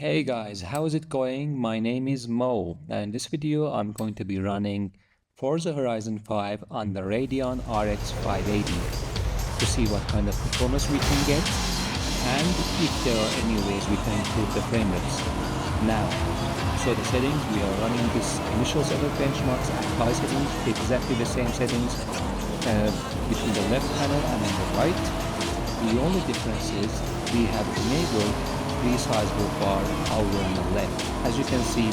Hey guys, how's it going? My name is Mo, and in this video I'm going to be running Forza Horizon 5 on the Radeon RX 580 to see what kind of performance we can get and if there are any ways we can improve the frame rates. Now, so the settings, we are running this initial set of benchmarks at high settings, exactly the same settings between the left panel and on the right. The only difference is we have enabled resizable bar over on the left. As you can see,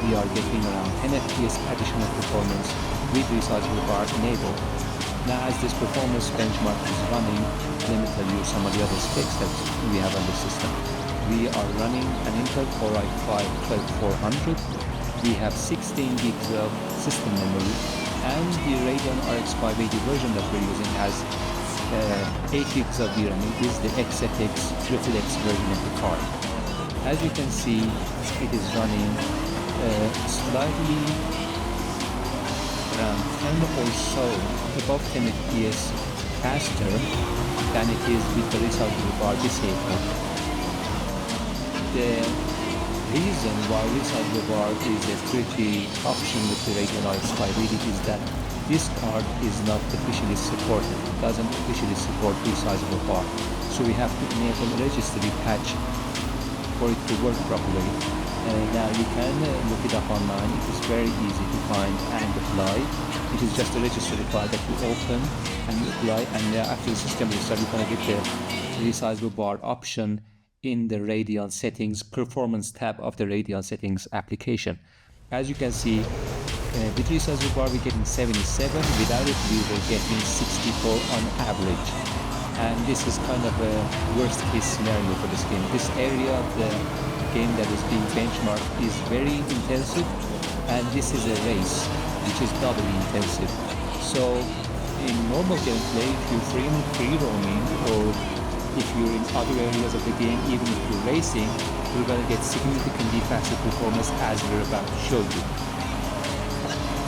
we are getting around 10 FPS additional performance with resizable bar enabled. Now as this performance benchmark is running, let me tell you some of the other specs that we have on the system. We are running an Intel Core i5-12400. We have 16 gigs of system memory, and the Radeon RX 580 version that we're using has 8 gigs of DRAM. It is the XFX XXX version of the card. As you can see, it is running slightly around 10 or so, above 10 FPS faster than it is with the resizable bar disabled. The reason why resizable bar is a tricky option with the Radeon RX 580 is that this card is not officially supported. It doesn't officially support resizable bar. So we have to enable a registry patch for it to work properly. Now you can look it up online. It is very easy to find and apply. It is just a registry file that you open and you apply, and after the system restart, you're going to get the resizable bar option in the Radeon settings performance tab of the Radeon settings application. As you can see, with resizable bar we're getting 77, without it we were getting 64 on average. And this is kind of a worst case scenario for this game. This area of the game that is being benchmarked is very intensive, and this is a race which is doubly intensive. So in normal gameplay, if you're free roaming, or if you're in other areas of the game, even if you're racing, you're going to get significantly faster performance, as we're about to show you.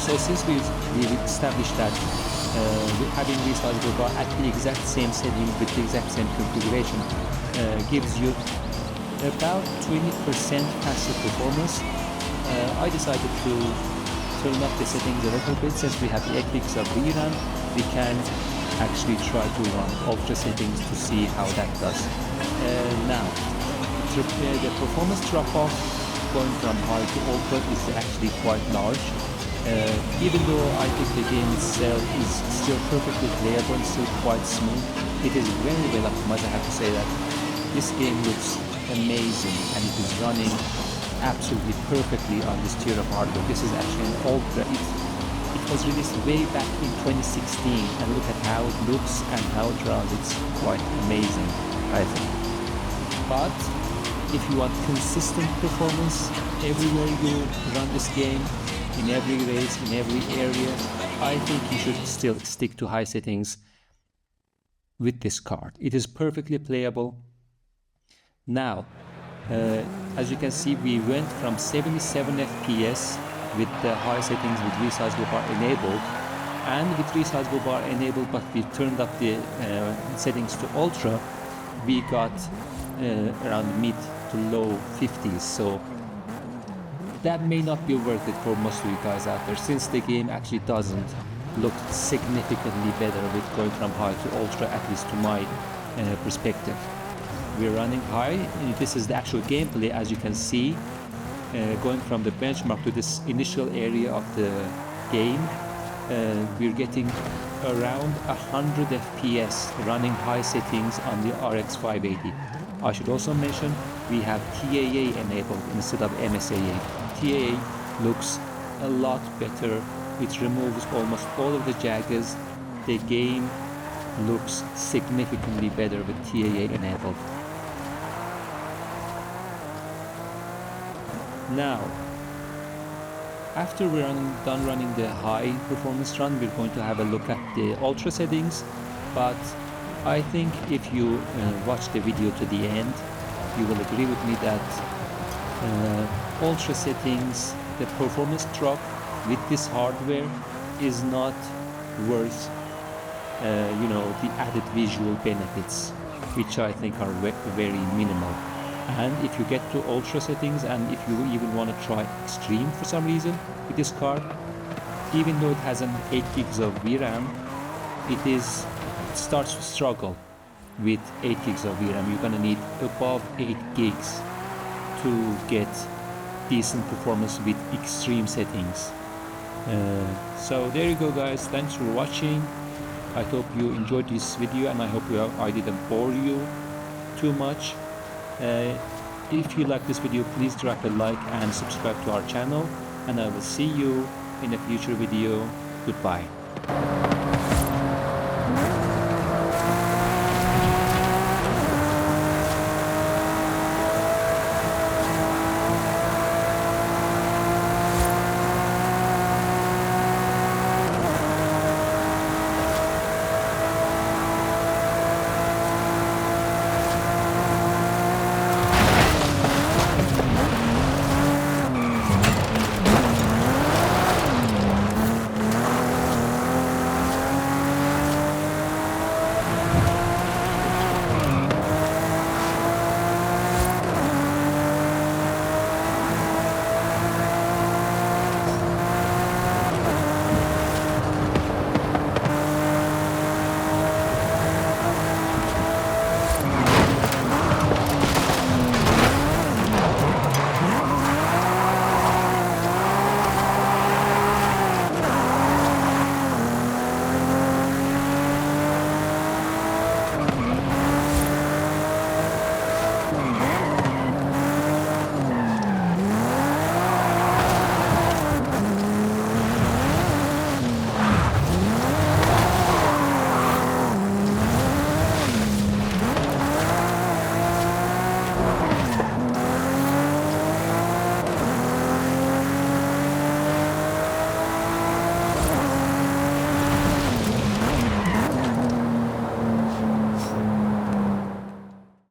So since we've established that having resizable bar at the exact same setting with the exact same configuration gives you about 20% faster performance, I decided to turn up the settings a little bit. Since we have the 8 gigs of VRAM, we can actually try to run ultra settings to see how that does. Now, the performance drop-off going from high to ultra is actually quite large. Even though I think the game itself is still perfectly playable and still quite smooth, it is very well optimized. I have to say that this game looks amazing, and it is running absolutely perfectly on this tier of hardware. This is actually an ultra. It was released way back in 2016, and look at how it looks and how it runs. It's quite amazing, I think. But if you want consistent performance everywhere you run this game, in every race, in every area, I think you should still stick to high settings with this card. It is perfectly playable. Now, as you can see, we went from 77 FPS with the high settings with resizable bar enabled, and with resizable bar enabled, but we turned up the settings to ultra, we got around mid to low 50s. So that may not be worth it for most of you guys out there, since the game actually doesn't look significantly better with going from high to ultra, at least to my perspective. We're running high. This is the actual gameplay. As you can see, going from the benchmark to this initial area of the game, we're getting around 100 FPS running high settings on the RX 580. I should also mention we have TAA enabled instead of MSAA. TAA looks a lot better. It removes almost all of the jaggers. The game looks significantly better with TAA enabled. Now, after we're done running the high performance run, we're going to have a look at the ultra settings. But I think if you watch the video to the end, you will agree with me that ultra settings, the performance drop with this hardware is not worth the added visual benefits, which I think are very minimal. And if you get to ultra settings, and if you even want to try extreme for some reason with this card, even though it has an 8 gigs of VRAM, it starts to struggle with 8 gigs of VRAM. You're gonna need above 8 gigs to get decent performance with extreme settings. So there you go, guys. Thanks for watching. I hope you enjoyed this video, and I hope I didn't bore you too much. If you like this video, please drop a like and subscribe to our channel, and I will see you in a future video. Goodbye.